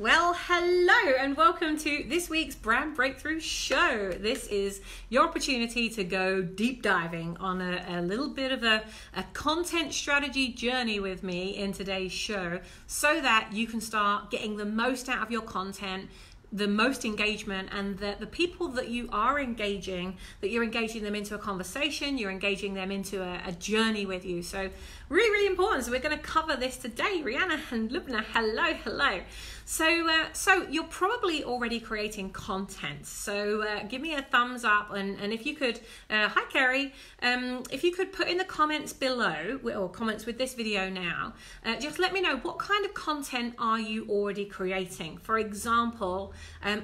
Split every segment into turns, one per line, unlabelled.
Well, hello and welcome to this week's Brand Breakthrough Show. This is your opportunity to go deep diving on a little bit of a content strategy journey with me in today's show so that you can start getting the most out of your content, the most engagement, and the people that you are engaging, that you're engaging them into a conversation, you're engaging them into a journey with you. So really important. So we're going to cover this today. Rihanna and Lubna, hello. So you're probably already creating content. So give me a thumbs up, and if you could, hi Kerry, if you could put in the comments below, or comments with this video now, just let me know what kind of content are you already creating. For example,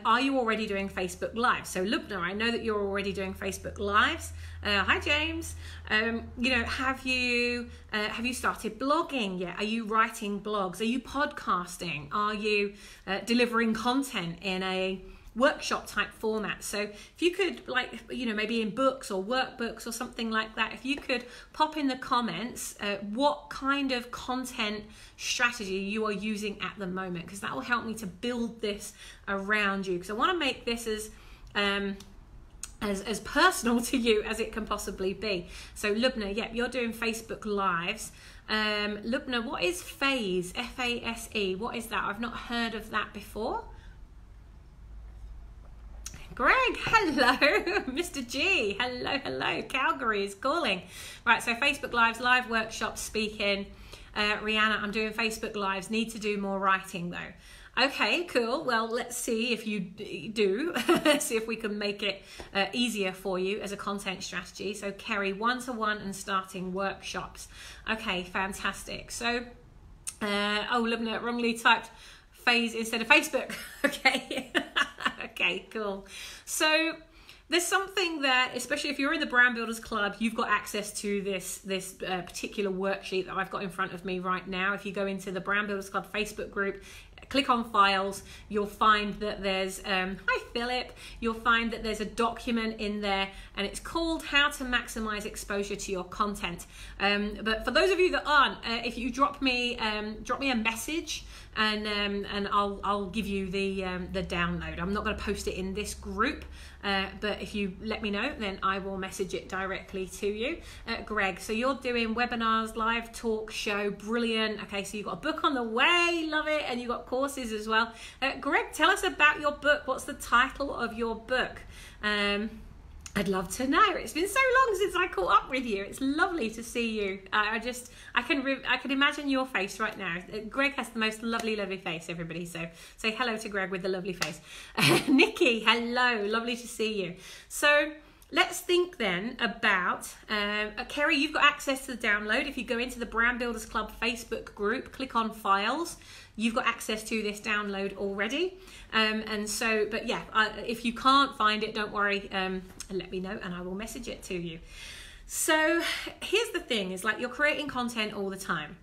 are you already doing Facebook Live? So Lubna, I know that you're already doing Facebook Lives. Hi James. Have you started blogging yet? Are you writing blogs? Are you podcasting? Are you delivering content in a workshop type format? So if you could, maybe in books or workbooks or something like that, if you could pop in the comments what kind of content strategy you are using at the moment, because that will help me to build this around you, because I want to make this as personal to you as it can possibly be. So Lubna, yep, you're doing Facebook Lives. Lubna, what is FASE? F-A-S-E, what is that? I've not heard of that before. Greg, hello. Mr. G, hello. Calgary is calling. Right, so Facebook Lives, live workshops, speaking. Rihanna, I'm doing Facebook Lives, need to do more writing though. Okay, cool. Well, let's see if you do. See if we can make it easier for you as a content strategy. So Kerry, one-to-one and starting workshops. Okay, fantastic. So, Lubna wrongly typed FASE instead of Facebook. Okay, okay, cool. So there's something that, especially if you're in the Brand Builders Club, you've got access to this particular worksheet that I've got in front of me right now. If you go into the Brand Builders Club Facebook group, click on files, you'll find that there's, hi Philip, you'll find that there's a document in there and it's called How to Maximize Exposure to Your Content. But for those of you that aren't, if you drop me a message and I'll give you the download. I'm not going to post it in this group, but if you let me know, then I will message it directly to you. Greg, so you're doing webinars, live talk show, brilliant. Okay, so you've got a book on the way, love it, and you've got courses as well. Greg, tell us about your book. What's the title of your book? I'd love to know. It's been so long since I caught up with you. It's lovely to see you. I can imagine your face right now. Greg has the most lovely face, everybody. So say hello to Greg with the lovely face. Nikki, hello. Lovely to see you. So let's think then about, Kerry, you've got access to the download. If you go into the Brand Builders Club Facebook group, click on files, you've got access to this download already. If you can't find it, don't worry, let me know and I will message it to you. So here's the thing, is like you're creating content all the time.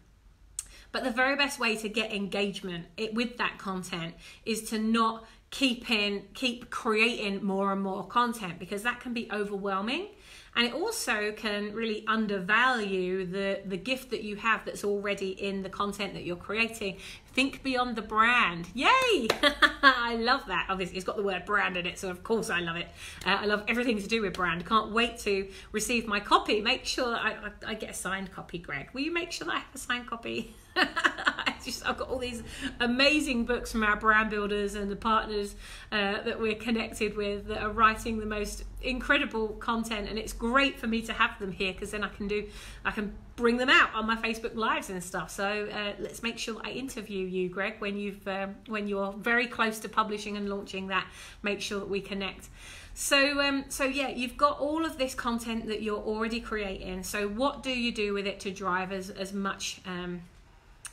But the very best way to get engagement with that content is to not keep creating more and more content, because that can be overwhelming. And it also can really undervalue the gift that you have that's already in the content that you're creating. Think beyond the brand. Yay! I love that. Obviously, it's got the word brand in it, so of course I love it. I love everything to do with brand. Can't wait to receive my copy. Make sure that I get a signed copy, Greg. Will you make sure that I have a signed copy? I've got all these amazing books from our brand builders and the partners that we're connected with that are writing the most incredible content, and it's great for me to have them here, because then I can bring them out on my Facebook Lives and stuff. So let's make sure that I interview you, Greg, when you're very close to publishing and launching that. Make sure that we connect. So yeah, you've got all of this content that you're already creating. So what do you do with it to drive as much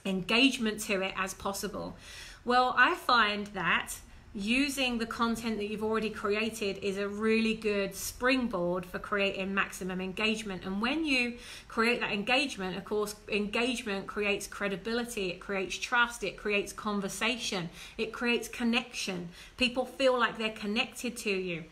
engagement to it as possible? Well, I find that using the content that you've already created is a really good springboard for creating maximum engagement. And when you create that engagement, of course, engagement creates credibility, it creates trust, it creates conversation, it creates connection. People feel like they're connected to you.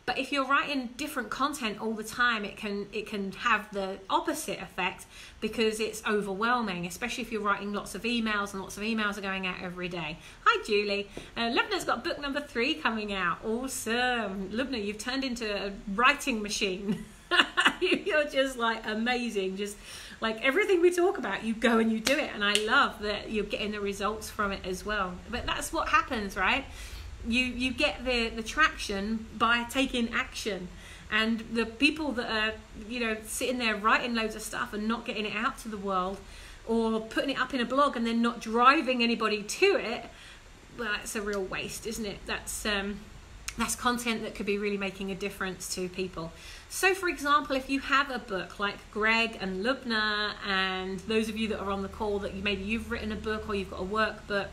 But if you're writing different content all the time, it can have the opposite effect, because it's overwhelming, especially if you're writing lots of emails, and lots of emails are going out every day. Hi, Julie. Lubna's got book number 3 coming out. Awesome. Lubna, you've turned into a writing machine. You're just like amazing. Just like everything we talk about, you go and you do it. And I love that you're getting the results from it as well. But that's what happens, right? You get the traction by taking action. And the people that are, you know, sitting there writing loads of stuff and not getting it out to the world, or putting it up in a blog and then not driving anybody to it, well, that's a real waste, isn't it? That's content that could be really making a difference to people. So, for example, if you have a book like Greg and Lubna, and those of you that are on the call that maybe you've written a book or you've got a workbook,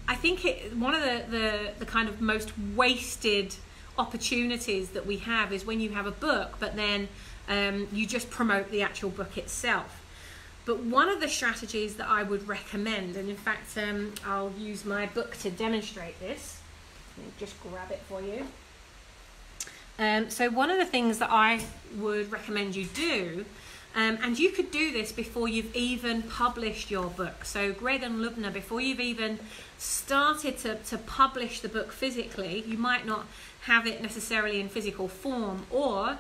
I think one of the kind of most wasted opportunities that we have is when you have a book, but then you just promote the actual book itself. But one of the strategies that I would recommend, and in fact I'll use my book to demonstrate this. Let me just grab it for you. So one of the things that I would recommend you do, and you could do this before you've even published your book. So Greg and Lubna, before you've even started to publish the book physically, you might not have it necessarily in physical form, or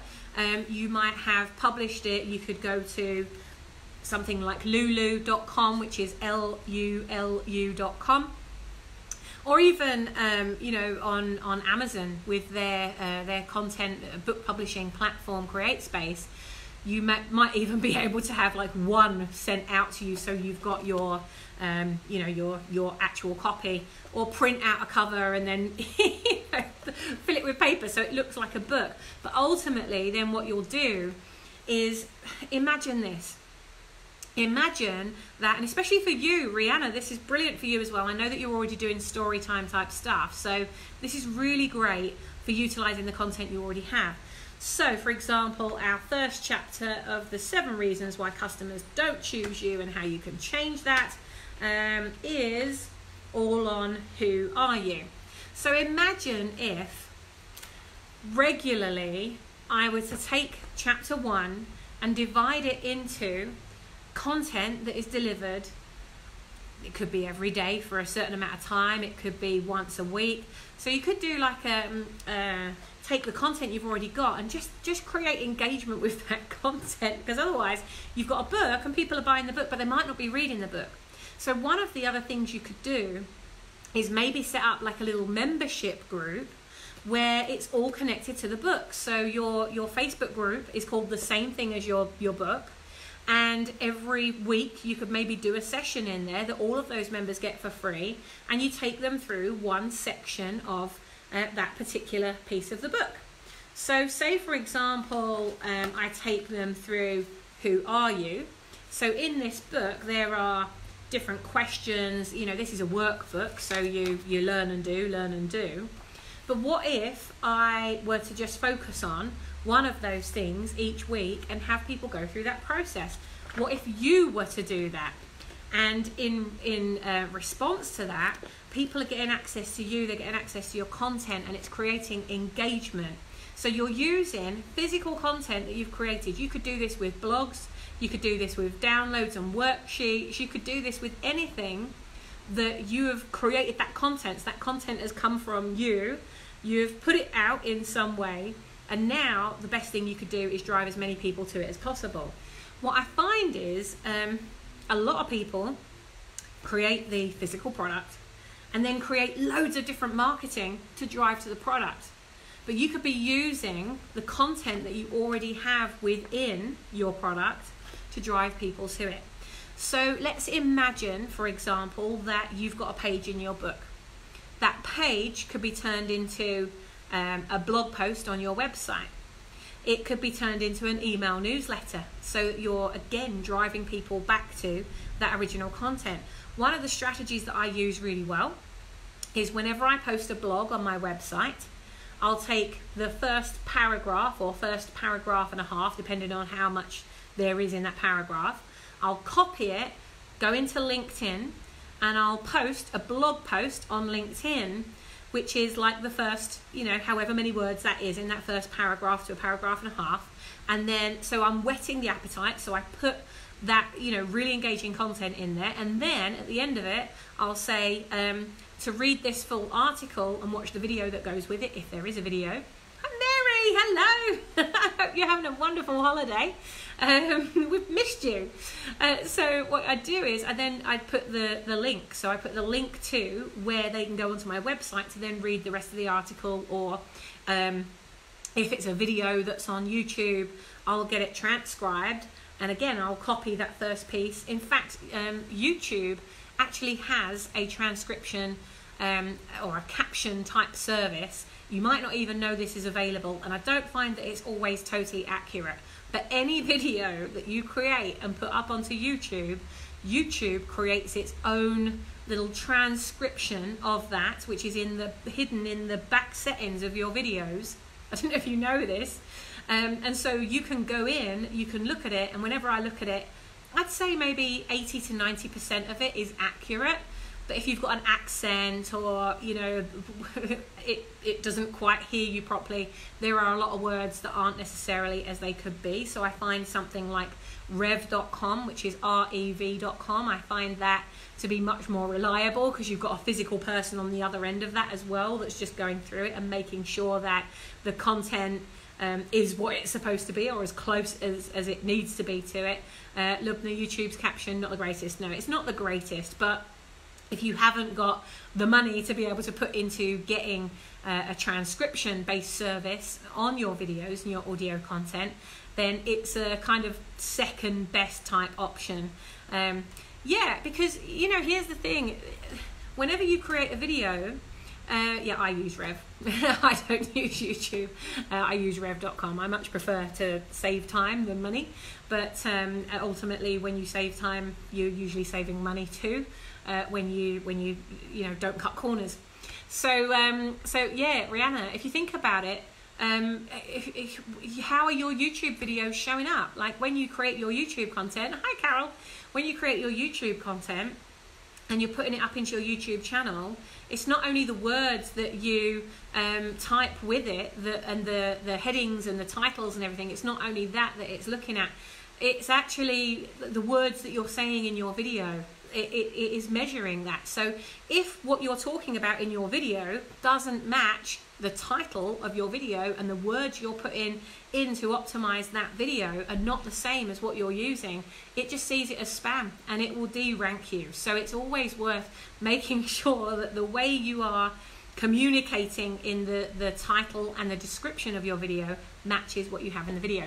you might have published it. You could go to something like lulu.com, which is LULU.com, or even you know, on Amazon with their content book publishing platform CreateSpace. You might even be able to have like one sent out to you, so you've got your you know, your actual copy, or print out a cover and then you know, fill it with paper so it looks like a book. But ultimately then what you'll do is, imagine this. Imagine that, and especially for you, Rihanna, this is brilliant for you as well. I know that you're already doing story time type stuff, so this is really great for utilizing the content you already have. So, for example, our first chapter of the 7 reasons why customers don't choose you and how you can change that is all on who are you. So imagine if regularly I were to take chapter 1 and divide it into content that is delivered. It could be every day for a certain amount of time. It could be once a week. So you could do like take the content you've already got and just create engagement with that content, because otherwise you've got a book and people are buying the book, but they might not be reading the book. So one of the other things you could do is maybe set up like a little membership group where it's all connected to the book. So your Facebook group is called the same thing as your book. And every week you could maybe do a session in there that all of those members get for free, and you take them through one section of that particular piece of the book. So say, for example, I take them through who are you. So in this book there are different questions. You know, this is a workbook, so you learn and do. But what if I were to just focus on one of those things each week and have people go through that process? What if you were to do that? And in response to that, people are getting access to you, they're getting access to your content, and it's creating engagement. So you're using physical content that you've created. You could do this with blogs, you could do this with downloads and worksheets, you could do this with anything that you have created. That content has come from you, you've put it out in some way, and now the best thing you could do is drive as many people to it as possible. What I find is a lot of people create the physical product and then create loads of different marketing to drive to the product. But you could be using the content that you already have within your product to drive people to it. So let's imagine, for example, that you've got a page in your book. That page could be turned into a blog post on your website. It could be turned into an email newsletter, so that you're again driving people back to that original content. One of the strategies that I use really well is whenever I post a blog on my website, I'll take the first paragraph or first paragraph and a half, depending on how much there is in that paragraph. I'll copy it, go into LinkedIn, and I'll post a blog post on LinkedIn which is like the first, you know, however many words that is in that first paragraph to a paragraph and a half. And then, so I'm whetting the appetite. So I put that, you know, really engaging content in there. And then at the end of it, I'll say, to read this full article and watch the video that goes with it, if there is a video. Mary, hello. I hope you're having a wonderful holiday. We've missed you. So what I do is I put the link. So I put the link to where they can go onto my website to then read the rest of the article, or if it's a video that's on YouTube, I'll get it transcribed. And again, I'll copy that first piece. In fact, YouTube actually has a transcription or a caption type service. You might not even know this is available, and I don't find that it's always totally accurate. But any video that you create and put up onto YouTube, YouTube creates its own little transcription of that, which is hidden in the back settings of your videos. I don't know if you know this. And so you can go in, you can look at it, and whenever I look at it, I'd say maybe 80 to 90% of it is accurate. But if you've got an accent, or, you know, it doesn't quite hear you properly, there are a lot of words that aren't necessarily as they could be. So I find something like rev.com, which is rev.com, I find that to be much more reliable, because you've got a physical person on the other end of that as well that's just going through it and making sure that the content is what it's supposed to be, or as close as it needs to be to it. Lubna, YouTube's caption, not the greatest. No, it's not the greatest, but if you haven't got the money to be able to put into getting a transcription based service on your videos and your audio content, then it's a kind of second best type option. Yeah, because, you know, here's the thing, whenever you create a video, yeah, I use Rev. I don't use YouTube. I use rev.com. I much prefer to save time than money, but ultimately when you save time, you're usually saving money too, when you know, don't cut corners. So yeah, Rihanna, if you think about it, how are your YouTube videos showing up? Like when you create your YouTube content, hi Carol, when you create your YouTube content and you're putting it up into your YouTube channel, it's not only the words that you type with it, and the headings and the titles and everything, it's not only that it's looking at, it's actually the words that you're saying in your video. It is measuring that. So if what you're talking about in your video doesn't match the title of your video, and the words you're putting in to optimize that video are not the same as what you're using, it just sees it as spam and it will de-rank you. So it's always worth making sure that the way you are communicating in the title and the description of your video matches what you have in the video.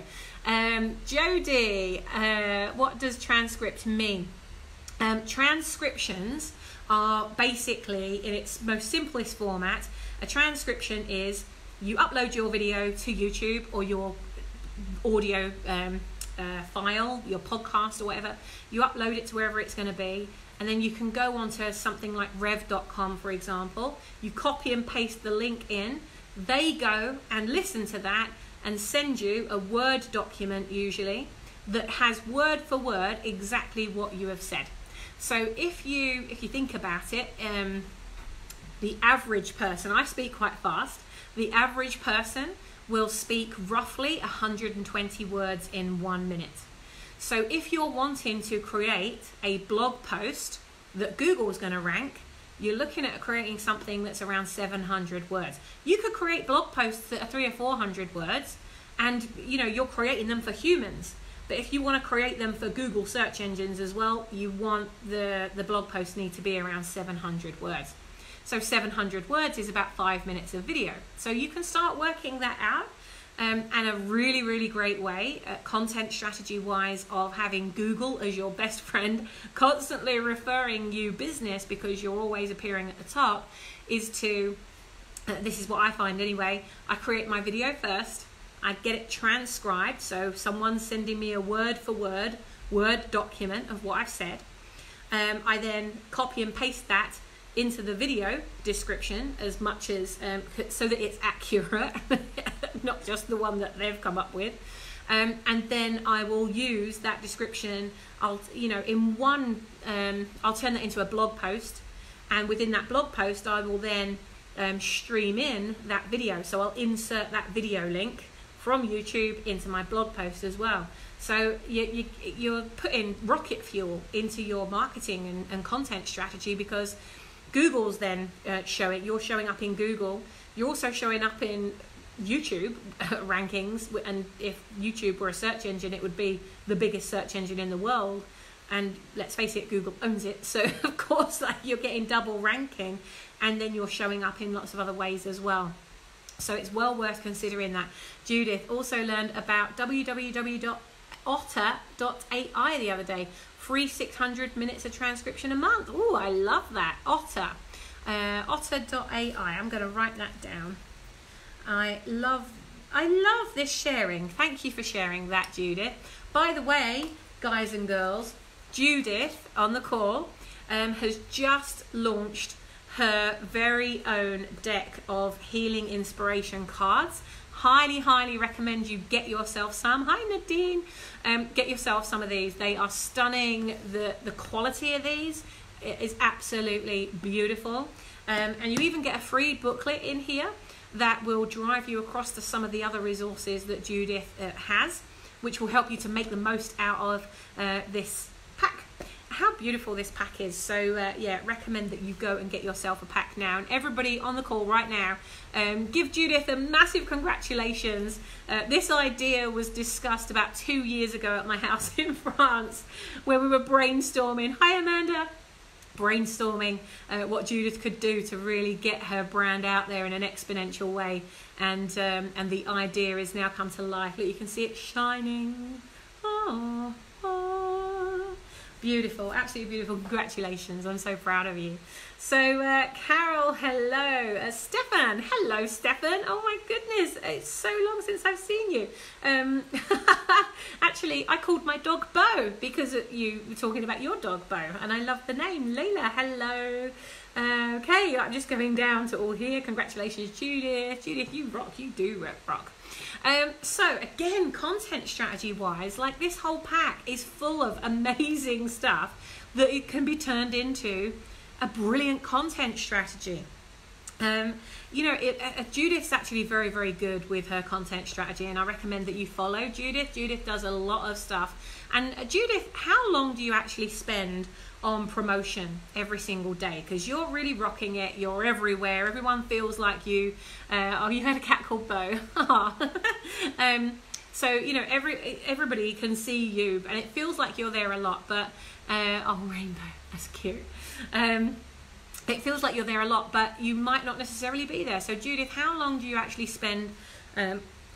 Jody, what does transcript mean? Transcriptions are basically, in its most simplest format, a transcription is you upload your video to YouTube, or your audio file, your podcast or whatever, you upload it to wherever it's going to be, and then you can go onto something like rev.com, for example, you copy and paste the link in, they go and listen to that and send you a Word document usually that has word for word exactly what you have said. So if you think about it, the average person, I speak quite fast, the average person will speak roughly 120 words in 1 minute. So if you're wanting to create a blog post that Google's going to rank, you're looking at creating something that's around 700 words. You could create blog posts that are 300 or 400 words, and you know, you're creating them for humans. But if you want to create them for Google search engines as well, you want the blog posts need to be around 700 words. So 700 words is about 5 minutes of video. So you can start working that out. And a really, really great way, content strategy wise, of having Google as your best friend, constantly referring you business because you're always appearing at the top, is to, this is what I find anyway, I create my video first, I get it transcribed, so someone's sending me a word for word Word document of what I've said. I then copy and paste that into the video description as much as so that it's accurate, not just the one that they've come up with. And then I will use that description. I'll turn that into a blog post, and within that blog post I will then stream in that video. So I'll insert that video link from YouTube into my blog post as well. So you're putting rocket fuel into your marketing and content strategy, because Google's then you're showing up in Google. You're also showing up in YouTube rankings, and if YouTube were a search engine, it would be the biggest search engine in the world. And let's face it, Google owns it. So of course, like, you're getting double ranking, and then you're showing up in lots of other ways as well. So it's well worth considering that. Judith also learned about www.otter.ai the other day. Free 600 minutes of transcription a month. Oh, I love that. Otter.ai. I'm going to write that down. I love this sharing. Thank you for sharing that, Judith. By the way, guys and girls, Judith on the call has just launched her very own deck of healing inspiration cards. Highly recommend you get yourself some. Hi Nadine. Get yourself some of these. They are stunning. The quality of these is absolutely beautiful. And you even get a free booklet in here that will drive you across to some of the other resources that Judith has, which will help you to make the most out of this pack. How beautiful this pack is. So yeah, recommend that you go and get yourself a pack now. And everybody on the call right now, give Judith a massive congratulations. This idea was discussed about 2 years ago at my house in France, where we were brainstorming. Hi Amanda. Brainstorming what Judith could do to really get her brand out there in an exponential way, and the idea has now come to life. Look, you can see it shining. Oh, beautiful, absolutely beautiful. Congratulations, I'm so proud of you. So Carol, hello. Stefan, hello Stefan. Oh my goodness, it's so long since I've seen you. Actually, I called my dog Bo because you were talking about your dog Bo, and I love the name. Layla, hello. Okay, I'm just going down to all here. Congratulations, Judith. Judith, you rock. You do rock. So again, content strategy wise, like, this whole pack is full of amazing stuff that it can be turned into a brilliant content strategy. You know, Judith's actually very good with her content strategy, and I recommend that you follow Judith. Judith does a lot of stuff. And Judith, how long do you actually spend on promotion every single day? Because you're really rocking it. You're everywhere. Everyone feels like you. Oh, you had a cat called Bo. So, you know, everybody can see you, and it feels like you're there a lot. But oh, Rainbow, that's cute. It feels like you're there a lot, but you might not necessarily be there. So Judith, how long do you actually spend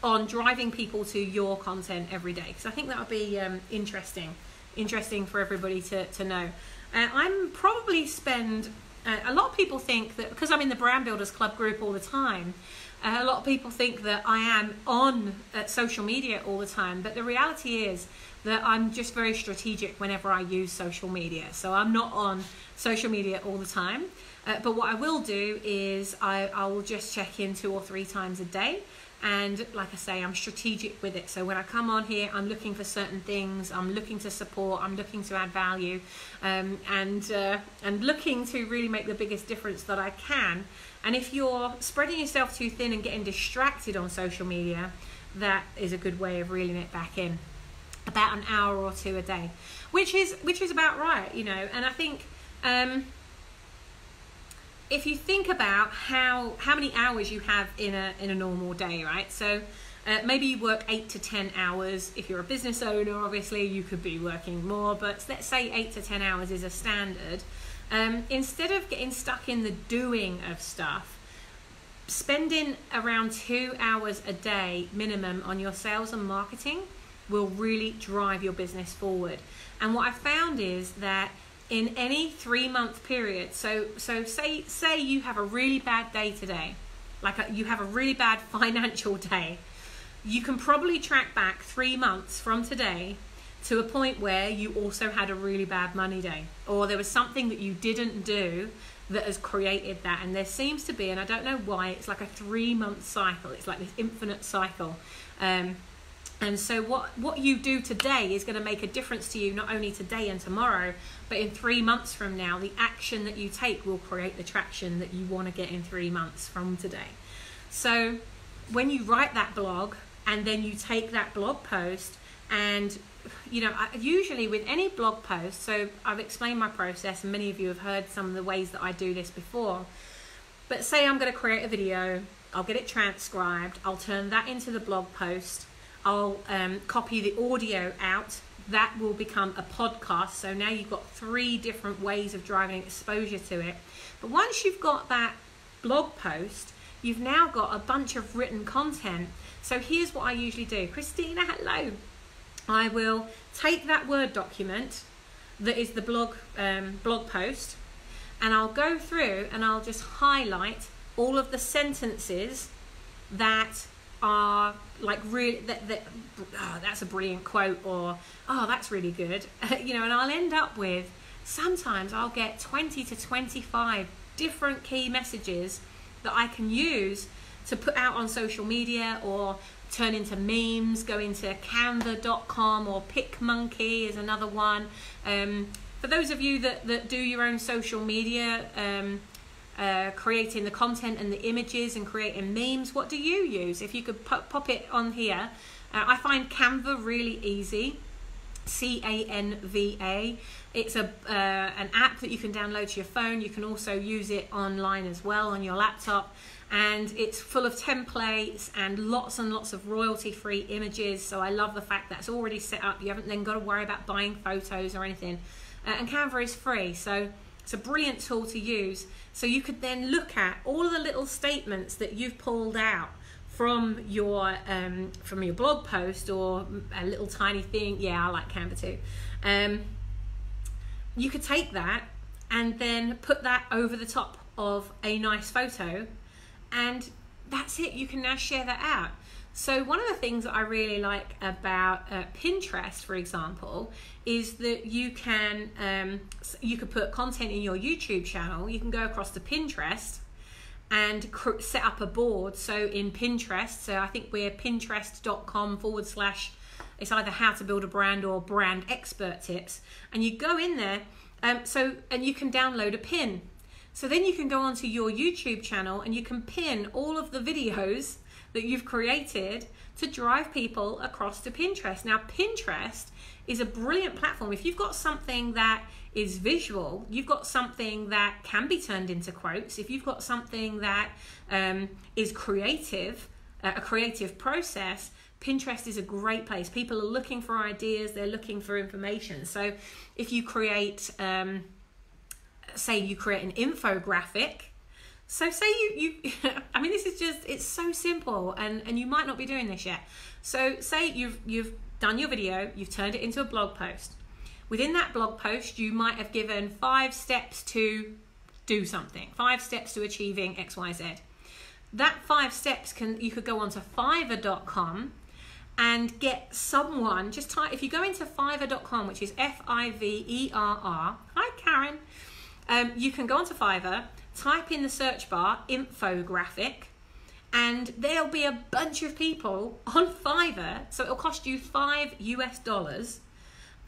on driving people to your content every day? Because I think that would be interesting for everybody to know. I'm probably spend, a lot of people think that because I'm in the Brand Builders Club group all the time, a lot of people think that I am on social media all the time, but the reality is that I'm just very strategic whenever I use social media. So I'm not on social media all the time, but what I will do is I will just check in 2 or 3 times a day. And like I say, I'm strategic with it. So when I come on here, I'm looking for certain things. I'm looking to support. I'm looking to add value, and looking to really make the biggest difference that I can. And if you're spreading yourself too thin and getting distracted on social media, that is a good way of reeling it back in. About an hour or 2 a day, which is about right, you know. And I think if you think about how many hours you have in a normal day, right? So maybe you work 8 to 10 hours. If you're a business owner, obviously you could be working more, but let's say 8 to 10 hours is a standard. Instead of getting stuck in the doing of stuff, spending around 2 hours a day minimum on your sales and marketing will really drive your business forward. And what I've found is that in any 3-month period, so say you have a really bad day today, you have a really bad financial day, you can probably track back 3 months from today to a point where you also had a really bad money day, or there was something that you didn't do that has created that. And there seems to be, and I don't know why, it's like a 3-month cycle. It's like this infinite cycle. And so what you do today is going to make a difference to you, not only today and tomorrow, but in 3 months from now. The action that you take will create the traction that you want to get in 3 months from today. So when you write that blog and then you take that blog post, and usually with any blog post, so I've explained my process and many of you have heard some of the ways that I do this before, but say I'm going to create a video, I'll get it transcribed, I'll turn that into the blog post, I'll copy the audio out, that will become a podcast. So now you've got 3 different ways of driving exposure to it. But once you've got that blog post, you've now got a bunch of written content. So here's what I usually do. Christina, hello. I will take that Word document that is the blog post, and I'll go through and I'll just highlight all of the sentences that are like really that's a brilliant quote, or that's really good, and I'll end up with, sometimes I'll get 20 to 25 different key messages that I can use to put out on social media or turn into memes, go into canva.com, or PicMonkey is another one. For those of you that do your own social media, creating the content and the images and creating memes, what do you use? If you could pop it on here. I find Canva really easy. Canva. It's an app that you can download to your phone. You can also use it online as well on your laptop, and it's full of templates and lots of royalty-free images. So I love the fact that it's already set up. You haven't then got to worry about buying photos or anything. And Canva is free, so it's a brilliant tool to use. So you could then look at all of the little statements that you've pulled out from your blog post, or a little tiny thing. Yeah, I like Canva too. You could take that and then put that over the top of a nice photo, and that's it. You can now share that out. So one of the things that I really like about Pinterest, for example, is that you could put content in your YouTube channel. You can go across to Pinterest and set up a board. So in Pinterest, so I think we're pinterest.com/ it's either how to build a brand or brand expert tips, and you go in there, and you can download a pin. So then you can go onto your YouTube channel and you can pin all of the videos that you've created to drive people across to Pinterest. Now, Pinterest is a brilliant platform. If you've got something that is visual, you've got something that can be turned into quotes, if you've got something that is creative, a creative process, Pinterest is a great place. People are looking for ideas, they're looking for information. So if you create, say you create an infographic, so say you I mean, this is just, it's so simple, and you might not be doing this yet. So say you've done your video, you've turned it into a blog post. Within that blog post, you might have given 5 steps to do something, 5 steps to achieving XYZ. That 5 steps you could go onto Fiverr.com and get someone, just type, if you go into Fiverr.com, which is Fiverr, hi Karen, you can go onto Fiverr, type in the search bar infographic, and there'll be a bunch of people on Fiverr. So it'll cost you $5 US,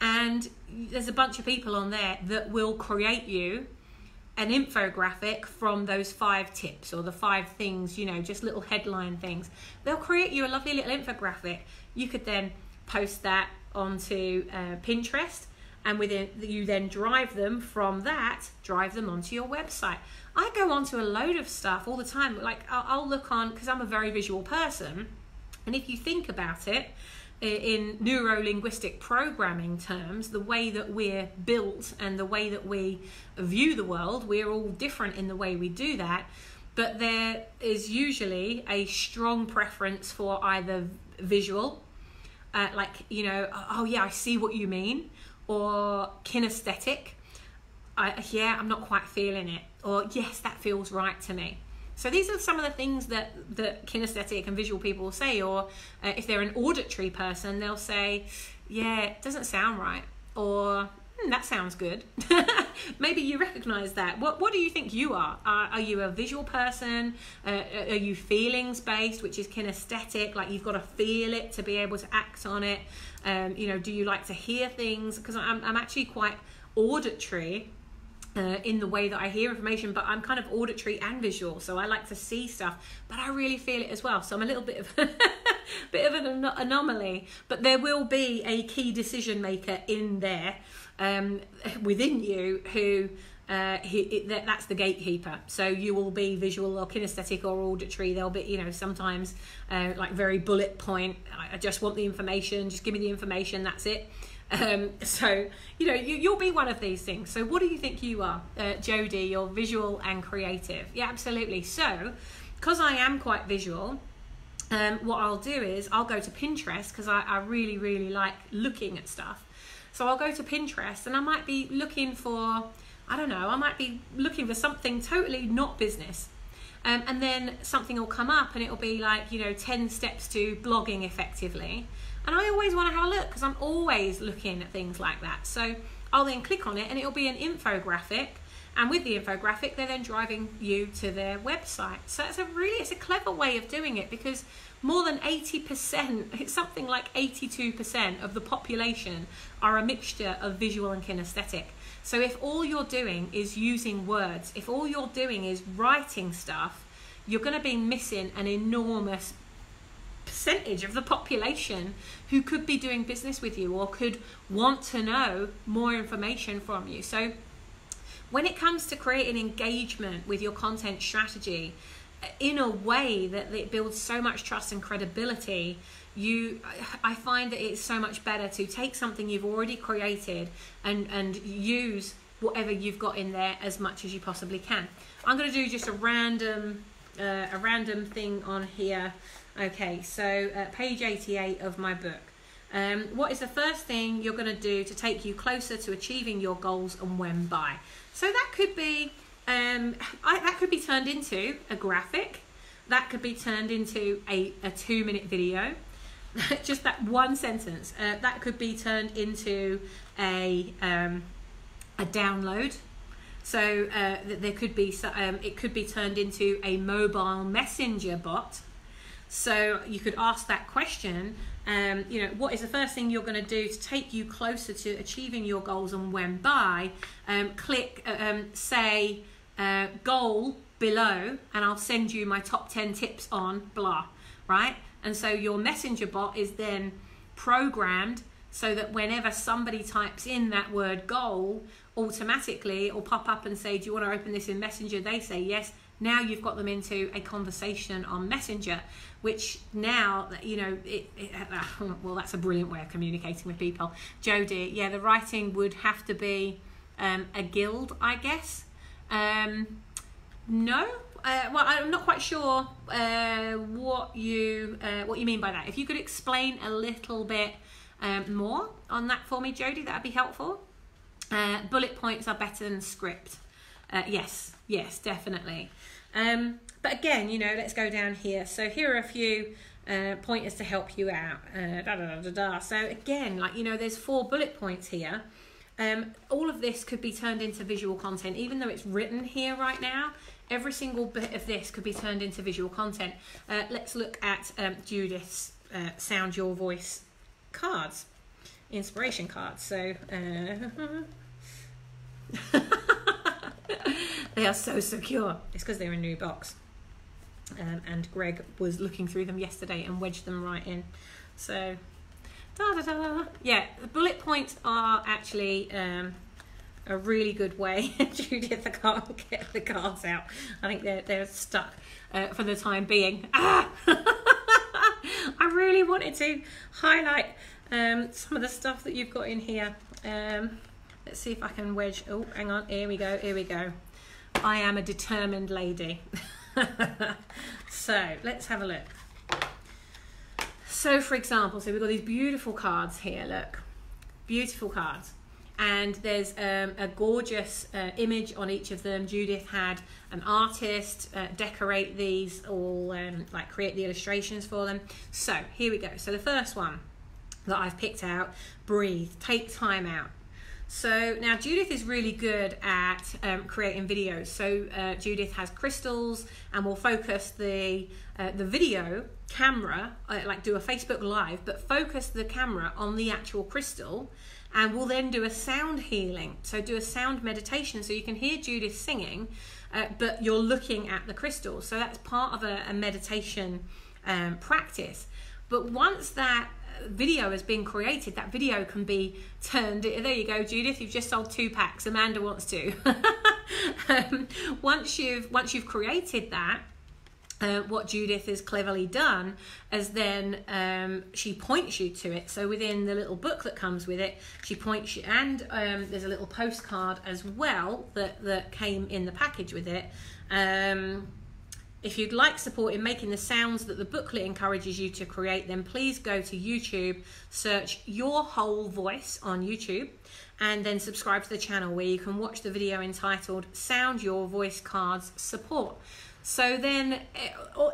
and there's a bunch of people on there that will create you an infographic from those 5 tips, or the 5 things, just little headline things. They'll create you a lovely little infographic. You could then post that onto Pinterest, and you then drive them onto your website. I go onto a load of stuff all the time. Like I'll look on, because I'm a very visual person, and if you think about it in neuro-linguistic programming terms, the way that we're built and the way that we view the world, we're all different in the way we do that, but there is usually a strong preference for either visual, oh yeah, I see what you mean, or kinesthetic, I'm not quite feeling it, or yes, that feels right to me. So these are some of the things that kinesthetic and visual people will say, or if they're an auditory person, they'll say, yeah, it doesn't sound right, or that sounds good. Maybe you recognize that. What do you think you are? Are you a visual person? Are you feelings based, which is kinesthetic, like you've got to feel it to be able to act on it? You know, do you like to hear things? Because I'm actually quite auditory in the way that I hear information, but I'm kind of auditory and visual, so I like to see stuff, but I really feel it as well. So I'm a little bit of an anomaly, but there will be a key decision maker in there within you who that's the gatekeeper. So you will be visual or kinesthetic or auditory. There'll be, you know, sometimes like very bullet point. I just want the information. Just give me the information. That's it. So, you know, you'll be one of these things. So what do you think you are? Jodie, you're visual and creative. Yeah, absolutely. So, because I am quite visual, what I'll do is I'll go to Pinterest, because I really, really like looking at stuff. So I'll go to Pinterest and I might be looking for, I don't know, I might be looking for something totally not business. And then something will come up and it'll be like, you know, 10 steps to blogging effectively. And I always want to have a look, because I'm always looking at things like that. So I'll then click on it and it'll be an infographic. And with the infographic, they're then driving you to their website. So it's a clever way of doing it, because more than 80%, it's something like 82% of the population are a mixture of visual and kinesthetic. So if all you're doing is using words, if all you're doing is writing stuff, you're going to be missing an enormous percentage of the population who could be doing business with you or could want to know more information from you. So when it comes to creating engagement with your content strategy in a way that it builds so much trust and credibility, I find that it's so much better to take something you've already created and use whatever you've got in there as much as you possibly can. I'm going to do just a random thing on here. Okay, so page 88 of my book. What is the first thing you're going to do to take you closer to achieving your goals, and when by? So that could be that could be turned into a graphic. That could be turned into a 2-minute video. Just that one sentence. That could be turned into a download. So there could be it could be turned into a mobile messenger bot. So you could ask that question, you know, what is the first thing you're going to do to take you closer to achieving your goals, and when by? Click, say, goal below, and I'll send you my top 10 tips on blah, right? And so your messenger bot is then programmed so that whenever somebody types in that word goal, automatically it will pop up and say, do you want to open this in Messenger? They say yes. Now you've got them into a conversation on Messenger, which now, you know, well, that's a brilliant way of communicating with people. Jodie, yeah, the writing would have to be a guild, I guess. No, well, I'm not quite sure what you mean by that. If you could explain a little bit more on that for me, Jodie, that'd be helpful. Bullet points are better than script. Yes, definitely. But again, you know, let's go down here. So here are a few pointers to help you out. So again, like, you know, there's 4 bullet points here. All of this could be turned into visual content, even though it's written here right now. Every single bit of this could be turned into visual content. Let's look at Judith's Sound Your Voice cards, inspiration cards. So they are so secure. It's because they're in a new box. And Greg was looking through them yesterday and wedged them right in. So, yeah, the bullet points are actually a really good way. Judith, I can't get the cards out. I think they're stuck for the time being. I really wanted to highlight some of the stuff that you've got in here. Let's see if I can wedge. Oh, hang on. Here we go. I am a determined lady. So let's have a look. So for example, we've got these beautiful cards here. Look, beautiful cards. And there's a gorgeous image on each of them. Judith had an artist decorate these all, like create the illustrations for them. So here we go. So the first one that I've picked out, breathe, take time out. So now Judith is really good at creating videos. So Judith has crystals and will focus the video camera, like do a Facebook Live, but focus the camera on the actual crystal, and we'll then do a sound healing. So do a sound meditation, so you can hear Judith singing, but you're looking at the crystal. So that's part of a meditation practice. But once that video has been created, that video can be turned, there you go Judith, you've just sold 2 packs, Amanda wants to. Once you've created that, what Judith has cleverly done is then she points you to it. So within the little book that comes with it, she points you, and there's a little postcard as well that came in the package with it. If you'd like support in making the sounds that the booklet encourages you to create, then please go to YouTube, search Your Whole Voice on YouTube, and then subscribe to the channel where you can watch the video entitled Sound Your Voice Cards Support. So then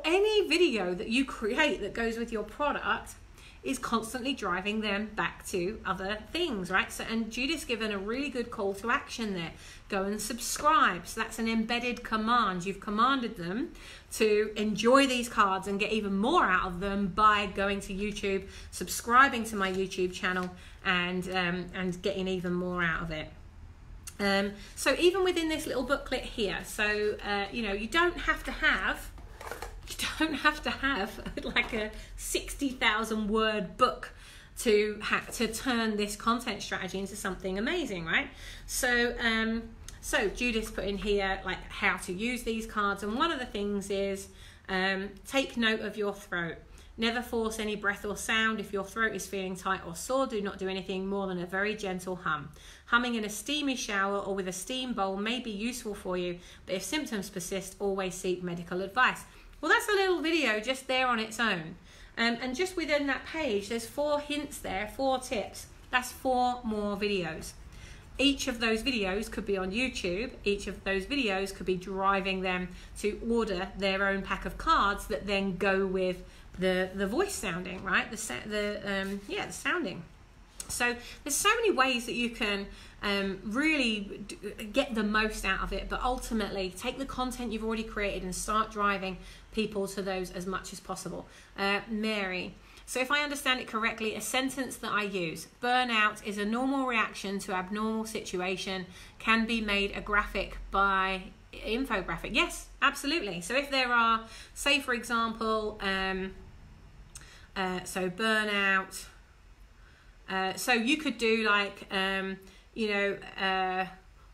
any video that you create that goes with your product is constantly driving them back to other things, right? So, and Judith's given a really good call to action there. Go and subscribe. So that's an embedded command. You've commanded them to enjoy these cards and get even more out of them by going to YouTube, subscribing to my YouTube channel, and getting even more out of it. So even within this little booklet here, so you know, you don't have to have like a 60,000 word book to turn this content strategy into something amazing, right? So so Judith's put in here like how to use these cards, and one of the things is take note of your throat. Never force any breath or sound. If your throat is feeling tight or sore, do not do anything more than a very gentle hum. Humming in a steamy shower or with a steam bowl may be useful for you, but if symptoms persist, always seek medical advice. Well, that's a little video just there on its own. And just within that page, there's 4 hints there, 4 tips. That's 4 more videos. Each of those videos could be on YouTube. Each of those videos could be driving them to order their own pack of cards that then go with the voice sounding, right? The sounding. So there's so many ways that you can really get the most out of it, but ultimately take the content you've already created and start driving people to those as much as possible. Mary, so if I understand it correctly, a sentence that I use, burnout is a normal reaction to abnormal situation, can be made a graphic by infographic. Yes, absolutely. So if there are, say for example, so burnout, so you could do like, you know,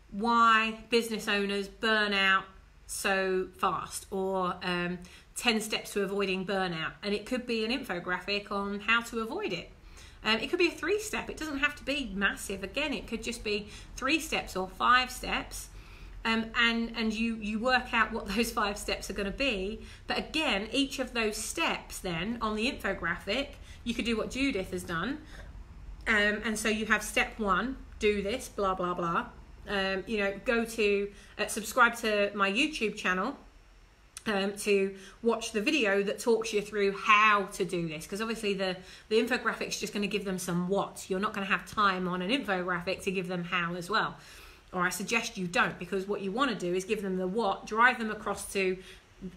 why business owners burn out so fast, or 10 steps to avoiding burnout. And it could be an infographic on how to avoid it. It could be a 3-step. It doesn't have to be massive. Again, it could just be 3 steps or 5 steps. And you work out what those 5 steps are going to be. But again, each of those steps then on the infographic, you could do what Judith has done. And so you have step 1, do this, blah, blah, blah. You know, go to subscribe to my YouTube channel to watch the video that talks you through how to do this, because obviously the infographic's just going to give them some what. You're not going to have time on an infographic to give them how as well, or I suggest you don't, because what you want to do is give them the what, drive them across to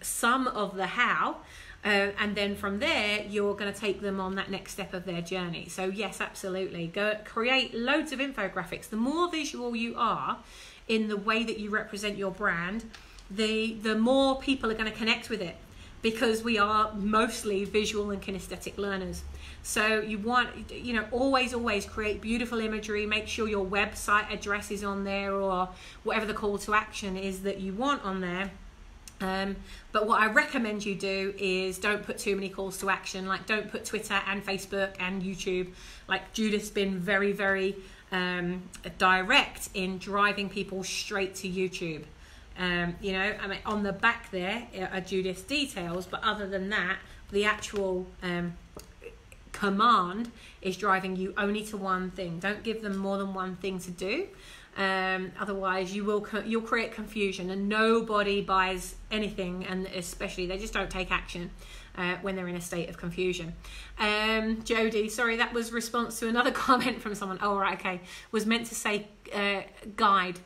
some of the how, and then from there you're going to take them on that next step of their journey. So yes, absolutely, go create loads of infographics. The more visual you are in the way that you represent your brand, the more people are going to connect with it, because we are mostly visual and kinesthetic learners. So you want, you know, always create beautiful imagery. Make sure your website address is on there, or whatever the call to action is that you want on there. But what I recommend you do is don't put too many calls to action. Like, don't put Twitter and Facebook and YouTube. Like, Judith's been very, very direct in driving people straight to YouTube. You know, I mean, on the back there are Judith's details, but other than that, the actual command is driving you only to one thing. Don't give them more than one thing to do. Otherwise you'll create confusion, and nobody buys anything, and especially they just don't take action when they're in a state of confusion. Jody, sorry, that was response to another comment from someone. Oh, right, okay. Was meant to say guide.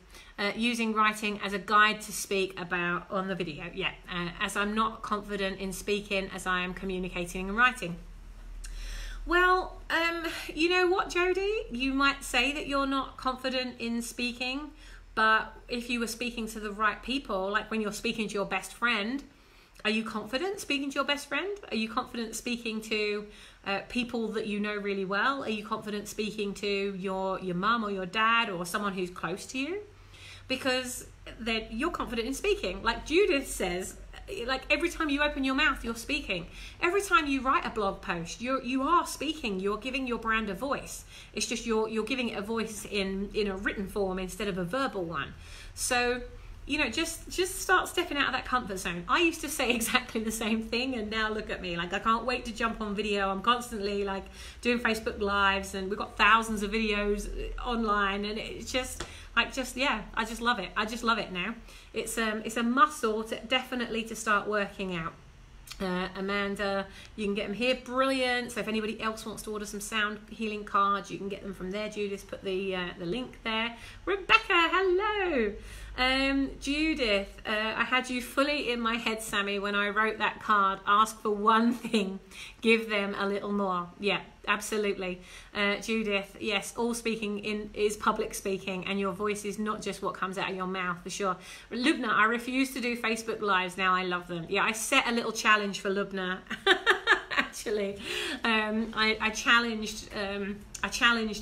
Using writing as a guide to speak about on the video. Yeah, as I'm not confident in speaking as I am communicating and writing. Well, you know what, Jody? You might say that you're not confident in speaking, but if you were speaking to the right people, like when you're speaking to your best friend, are you confident speaking to your best friend? Are you confident speaking to people that you know really well? Are you confident speaking to your mum or your dad or someone who's close to you? Because then you're confident in speaking. Like Judith says, like every time you open your mouth, you're speaking. Every time you write a blog post, you are speaking. You're giving your brand a voice. It's just you're giving it a voice in a written form instead of a verbal one. So, you know, just start stepping out of that comfort zone. I used to say exactly the same thing, and now look at me. Like, I can't wait to jump on video. I'm constantly like doing Facebook Lives, and we've got thousands of videos online, and it's just yeah, I just love it. I just love it now. It's a muscle definitely to start working out. Amanda, you can get them here. Brilliant. So if anybody else wants to order some sound healing cards, you can get them from there. Judith put the link there. Rebecca, hello. Judith, I had you fully in my head, Sammy, when I wrote that card. Ask for one thing, give them a little more. Yeah, absolutely. Judith, yes, all speaking is public speaking, and your voice is not just what comes out of your mouth, for sure. Lubna, I refuse to do Facebook Lives now. I love them. Yeah, I set a little challenge for Lubna. Actually, I challenged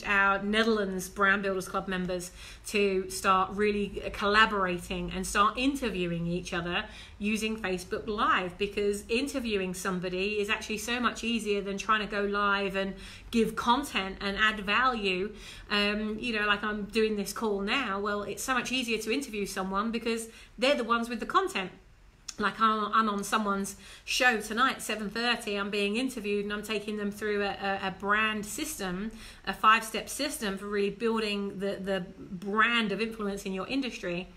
our Netherlands Brand Builders Club members to start really collaborating and start interviewing each other using Facebook Live, because interviewing somebody is actually so much easier than trying to go live and give content and add value. You know, like I'm doing this call now. Well, it's so much easier to interview someone because they're the ones with the content. Like I'm on someone's show tonight, 7:30. I'm being interviewed, and I'm taking them through a brand system, a 5-step system for really building the brand of influence in your industry.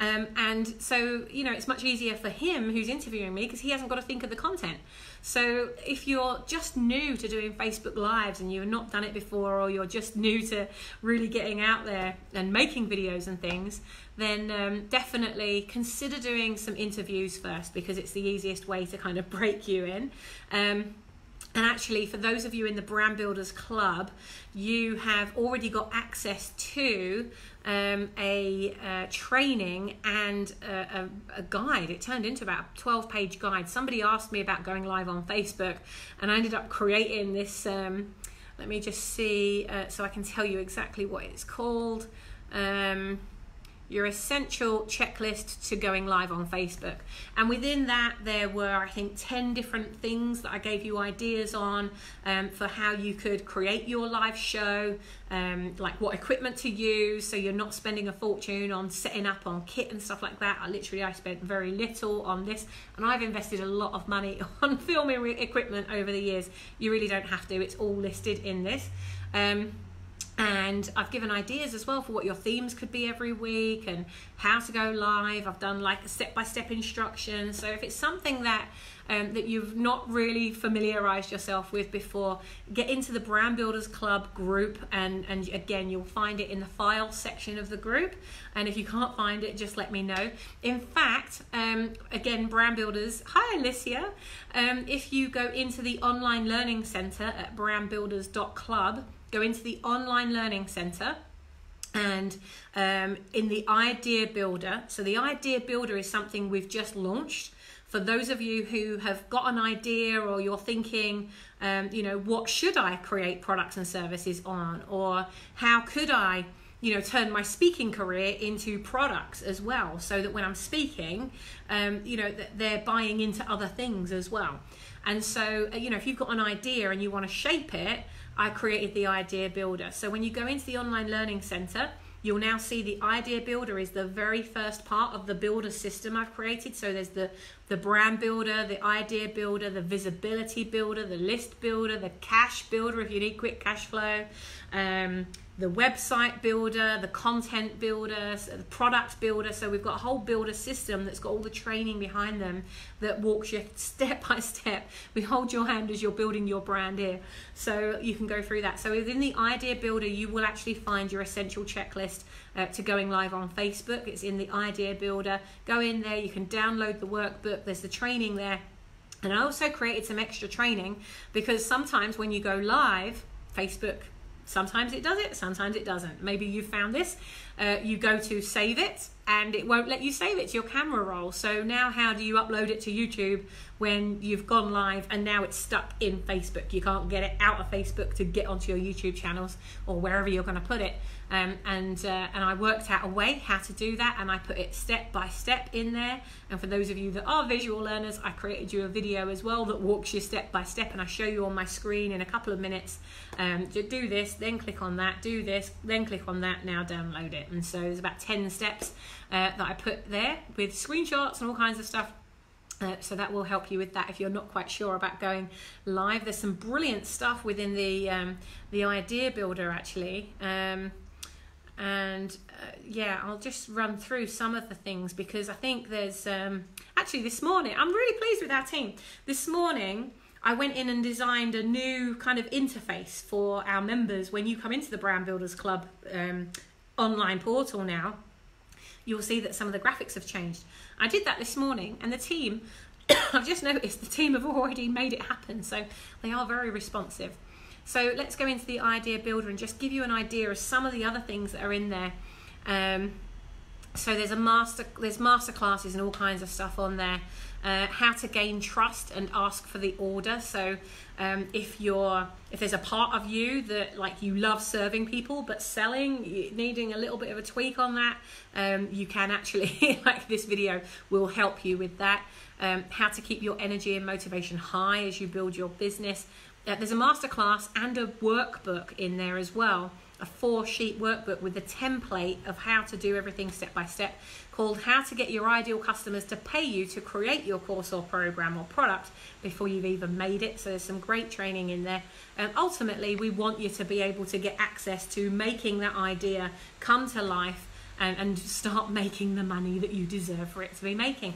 And so, you know, it's much easier for him who's interviewing me because he hasn't got to think of the content. So if you're just new to doing Facebook Lives and you've not done it before, or you're just new to really getting out there and making videos and things, then definitely consider doing some interviews first, because it's the easiest way to kind of break you in. And actually, for those of you in the Brand Builders Club, you have already got access to a training and a guide. It turned into about a 12-page guide. Somebody asked me about going live on Facebook, and I ended up creating this. Let me just see so I can tell you exactly what it's called. Your essential checklist to going live on Facebook. And within that, there were, I think, 10 different things that I gave you ideas on for how you could create your live show, like what equipment to use, so you're not spending a fortune on setting up on kit and stuff like that. I spent very little on this, and I've invested a lot of money on filming equipment over the years. You really don't have to. It's all listed in this. And I've given ideas as well for what your themes could be every week and how to go live. I've done like a step-by-step instructions. So if it's something that that you've not really familiarized yourself with before, get into the Brand Builders Club group, and again, you'll find it in the file section of the group. And if you can't find it, just let me know. In fact, again, Brand Builders, hi Alicia, if you go into the online learning center at brandbuilders.club, go into the online learning center, and in the idea builder. So the idea builder is something we've just launched. For those of you who have got an idea, or you're thinking, you know, what should I create products and services on? Or how could I, you know, turn my speaking career into products as well, so that when I'm speaking, you know, that they're buying into other things as well. And so, you know, if you've got an idea and you want to shape it, I created the Idea Builder. So when you go into the Online Learning Center, you'll now see the Idea Builder is the very first part of the builder system I've created. So there's the Brand Builder, the Idea Builder, the Visibility Builder, the List Builder, the Cash Builder if you need quick cash flow, the website builder, the content builder, the product builder. So we've got a whole builder system that's got all the training behind them that walks you step by step. We hold your hand as you're building your brand here, so you can go through that. So within the idea builder, you will actually find your essential checklist to going live on Facebook. It's in the idea builder. Go in there, you can download the workbook, there's the training there. And I also created some extra training because sometimes when you go live, Facebook, sometimes it does it, sometimes it doesn't. Maybe you found this, you go to save it and it won't let you save it to your camera roll. So now how do you upload it to YouTube when you've gone live and now it's stuck in Facebook? You can't get it out of Facebook to get onto your YouTube channels or wherever you're going to put it. And I worked out a way how to do that, and I put it step by step in there. And for those of you that are visual learners, I created you a video as well that walks you step by step, and I show you on my screen in a couple of minutes. Do this, then click on that, do this, then click on that, now download it. And so there's about 10 steps that I put there with screenshots and all kinds of stuff. So that will help you with that if you're not quite sure about going live. There's some brilliant stuff within the idea builder actually. Yeah, I'll just run through some of the things because I think there's actually this morning, I'm really pleased with our team. This morning I went in and designed a new kind of interface for our members. When you come into the Brand Builders Club online portal now, you'll see that some of the graphics have changed. I did that this morning, and the team, I've just noticed the team have already made it happen, so they are very responsive. So let's go into the idea builder and just give you an idea of some of the other things that are in there. So there's master classes and all kinds of stuff on there. How to gain trust and ask for the order. So if there's a part of you that like you love serving people but selling, needing a little bit of a tweak on that, you can actually like this video will help you with that. How to keep your energy and motivation high as you build your business. There's a masterclass and a workbook in there as well, a 4-sheet workbook with a template of how to do everything step by step, called How to Get Your Ideal Customers to Pay You to Create Your Course or Program or Product Before You've Even Made It. So there's some great training in there. Ultimately, we want you to be able to get access to making that idea come to life and start making the money that you deserve for it to be making.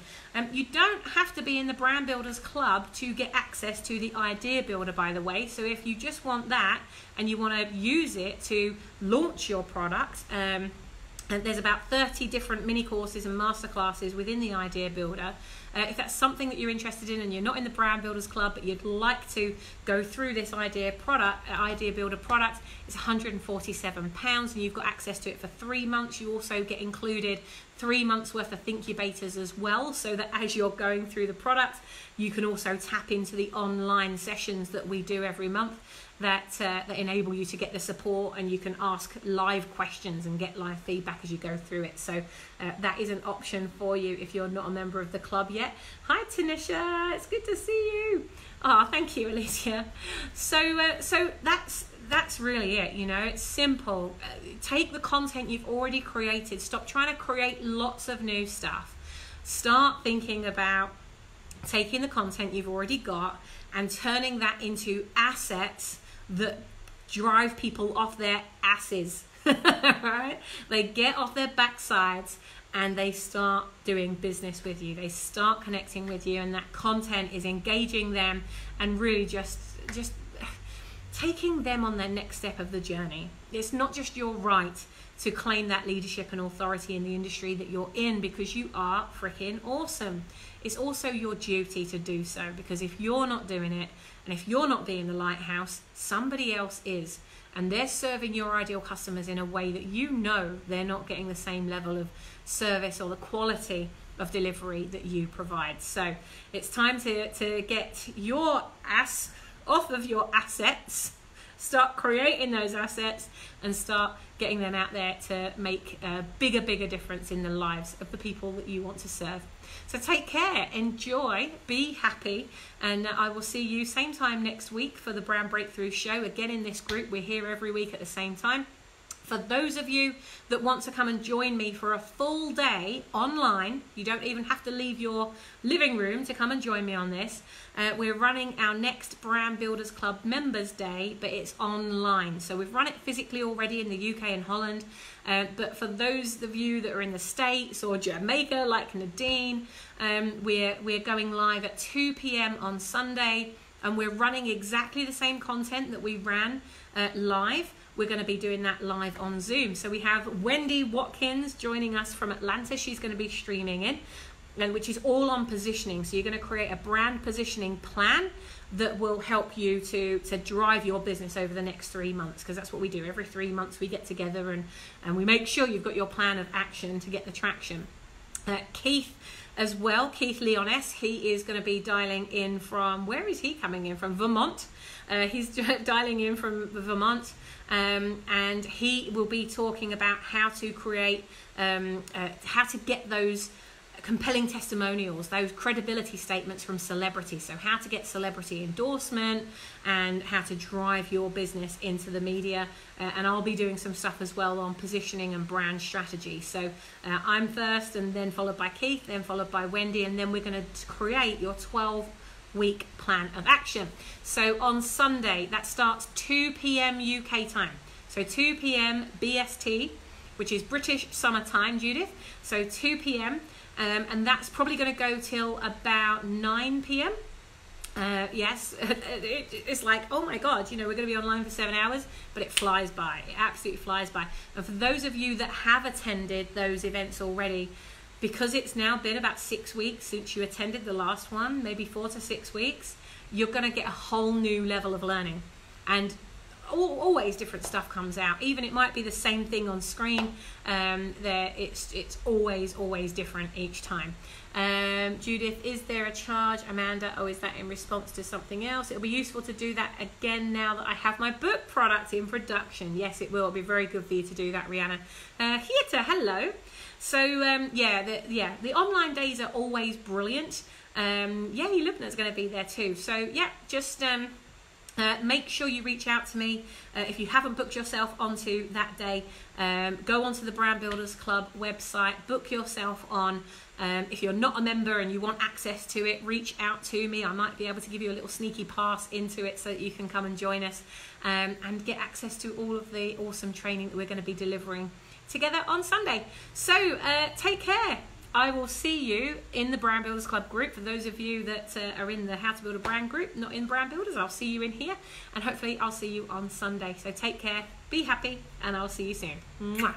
You don't have to be in the Brand Builders Club to get access to the Idea Builder, by the way. So if you just want that and you want to use it to launch your product, and there's about 30 different mini courses and masterclasses within the Idea Builder. If that's something that you're interested in and you're not in the Brand Builders Club but you'd like to go through this Idea Builder product, it's £147 and you've got access to it for 3 months. You also get included 3 months worth of Thinkubators as well, so that as you're going through the product you can also tap into the online sessions that we do every month that enable you to get the support, and you can ask live questions and get live feedback as you go through it. So that is an option for you if you're not a member of the club yet. Hi Tanisha, it's good to see you. Oh, thank you Alicia. So that's really it, you know. It's simple. Take the content you've already created. Stop trying to create lots of new stuff. Start thinking about taking the content you've already got and turning that into assets that drive people off their asses. Right? They get off their backsides and they start doing business with you. They start connecting with you, and that content is engaging them and really just taking them on their next step of the journey. It's not just your right to claim that leadership and authority in the industry that you're in because you are freaking awesome. It's also your duty to do so, because if you're not doing it and if you're not being the lighthouse, somebody else is, and they're serving your ideal customers in a way that you know they're not getting the same level of service or the quality of delivery that you provide. So it's time to get your ass off of your assets, start creating those assets and start getting them out there to make a bigger difference in the lives of the people that you want to serve. So take care, enjoy, be happy, and I will see you same time next week for the Brand Breakthrough Show. Again in this group, we're here every week at the same time. For those of you that want to come and join me for a full day online, you don't even have to leave your living room to come and join me on this. We're running our next Brand Builders Club Members Day, but it's online. So we've run it physically already in the UK and Holland. But for those of you that are in the States or Jamaica, like Nadine, we're going live at 2 p.m. on Sunday, and we're running exactly the same content that we ran live. We're going to be doing that live on Zoom. So we have Wendy Watkins joining us from Atlanta. She's going to be streaming in, and which is all on positioning. So you're going to create a brand positioning plan that will help you to drive your business over the next 3 months, because that's what we do. Every 3 months we get together and we make sure you've got your plan of action to get the traction. Keith as well, Keith Leones, he is going to be dialing in from, where is he coming in from? Vermont. He's dialing in from Vermont, and he will be talking about how to create, how to get those compelling testimonials, those credibility statements from celebrities. So how to get celebrity endorsement and how to drive your business into the media. And I'll be doing some stuff as well on positioning and brand strategy. So I'm first, and then followed by Keith, then followed by Wendy, and then we're going to create your 12-week plan of action. So on Sunday, that starts 2 p.m. UK time. So 2 p.m. BST, which is British Summer Time, Judith. So 2 p.m. And that's probably going to go till about 9 p.m. Yes, it's like, oh my God, we're going to be online for 7 hours, but it flies by. It absolutely flies by. And for those of you that have attended those events already, because it's now been about 6 weeks since you attended the last one, maybe 4 to 6 weeks, you're going to get a whole new level of learning. And always different stuff comes out. Even it might be the same thing on screen. It's always different each time. Judith, is there a charge? Amanda, oh, is that in response to something else? It'll be useful to do that again now that I have my book product in production. Yes, it will. It'll be very good for you to do that, Rihanna. Hieta, hello. So the online days are always brilliant. Yay, Lubna's going to be there too. So yeah, just make sure you reach out to me. If you haven't booked yourself onto that day, go onto the Brand Builders Club website, book yourself on. If you're not a member and you want access to it, reach out to me. I might be able to give you a little sneaky pass into it so that you can come and join us and get access to all of the awesome training that we're going to be delivering together on Sunday. So take care. I will see you in the Brand Builders Club group. For those of you that are in the How to Build a Brand group, not in Brand Builders, I'll see you in here. And hopefully I'll see you on Sunday. So take care, be happy, and I'll see you soon. Mwah.